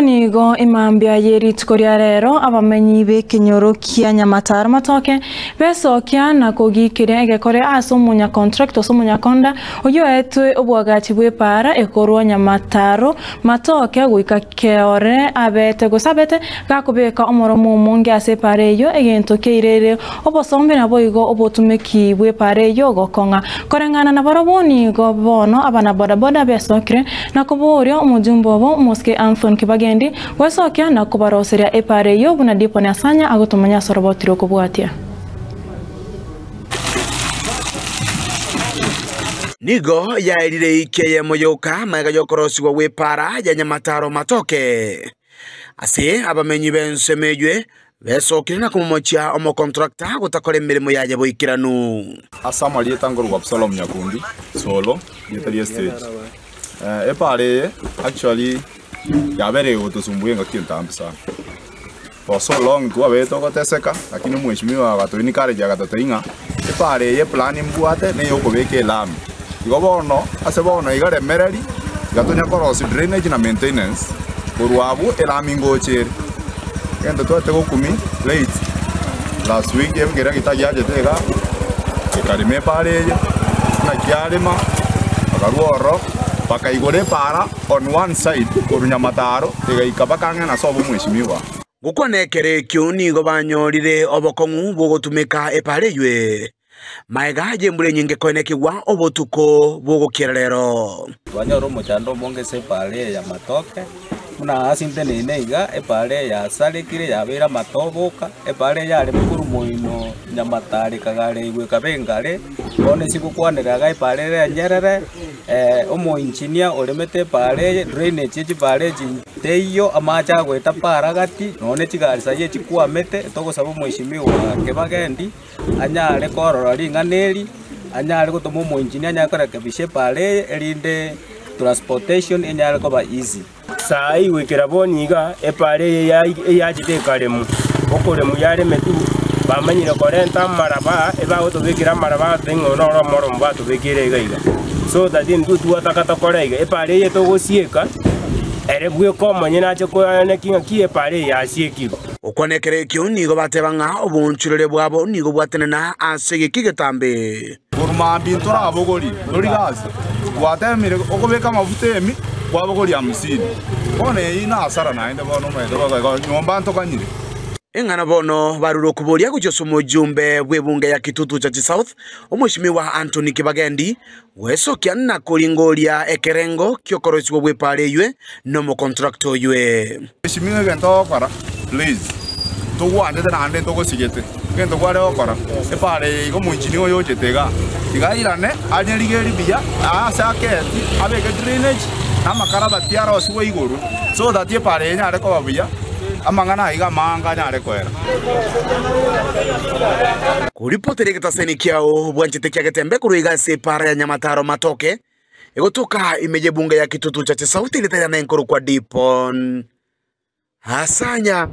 baraboni go imambia yerit koria rero abamenyi be kinyoro kia Nyamataro Matoke besokia na kugikire egekore asumunya contract osumunya konda oyo etwe obwagati bwe para ekorwa Nyamataro Matoke guika keore abete gusabete gakubeka omoromo mungi ase pare yo egento keirere obosombe na boigo obotumeki bwe pare yo gokonga korengana na baraboni go bono abana boda besokire na kuborio omujumbo bo Moske Anthony Kibagendi wesokia na kubaroseria epare yo buna dipo nasanya agotomanya sorobotiro kubwatia Nigo ya elire ikeye moyoka maiga yokorosiwa wepara ya Nyamataro Matoke ase abamenyi bensemejwe besokire na kumochia omo contractor gutakore mirimo yaje boikiranu asama lietangorwa Absalom Nyakundi solo yetali stage epare actually yabere utosumbuye ngakintambi sana for so long tu abeto goteseka lakini mheshimiwa gatoni kare jaga tatainga epare ye plan imbuate ne yokobeke lami igobono asebono igare mereri gatonya korosi drainage na maintenance kurwabu elami ngocheri kendo twate gokumi late last week yebgera gitajaje tega ekarime pare na kyarema akaruoro pakaigore para on one side koru Nyamataro tigaikabakanga na sobo mheshimiwa gukonekere kyuni go banyorire obokongu bogotumeka epareywe maigaje mbure nyinge konekirwa obotuko bogokirero banyoro mochando monge se pale ya Matoke muna asinte neiga epale ya salikire ya bera matoboka epale ya le mukuru moino Nyamatari kagale igwe kabengale one sikukwanira ga epale ya nyerere omo engineer olemete pale drainage chi pale teyo amacha gweta para gati none chigarisa ye chikwamete togosaba mheshimiwa Kibagendi anyale korora ringaneri anyale gotomo mo engineer anyakora kabishe pale elinde transportation enyale koba easy sai wikira boniga epare yajidekaremu okoremu yare metu bamanyira korenta maraba eba otobekira maraba tengo noro moro mbato bekire gaiga so that in tu atakata korega epare yetogosieka erebwe komanye nache koyane kinga epare yasiekiko ukonekere kyuni go batebanga obunchurere bwabo nigo bwatenena asege kigetambe kurma bintora abogori dorigaza watemire okobeka mavutemi wabogori amusini one ina asara naende bono medo nyomba ntokanyire engana bono baruro kuboria gujosomo jumbe bwebunge ya Kitutu cha South omweshimiwa Anthony Kibagendi wesokia na koringoria ekerengo kyokorosibwe bwepareywe no mo contractor ywe mweshimiwa gento kwara please tugwande na ande togosigete gento kware okora epare igo munchini oyo jetega igairane anyerigeri biya asaketi abege drainage amakarabati ara oswe iguru so that epare nyare ko babuya amangana iga manga nyare kwera kuripotere kitaseni kiao bwanchete kya getembe kuruiga separa ya Nyamataro Matoke egotoka imeje bunge ya Kitutu cha South ile tayana enkoro kwa Dipon Hasanya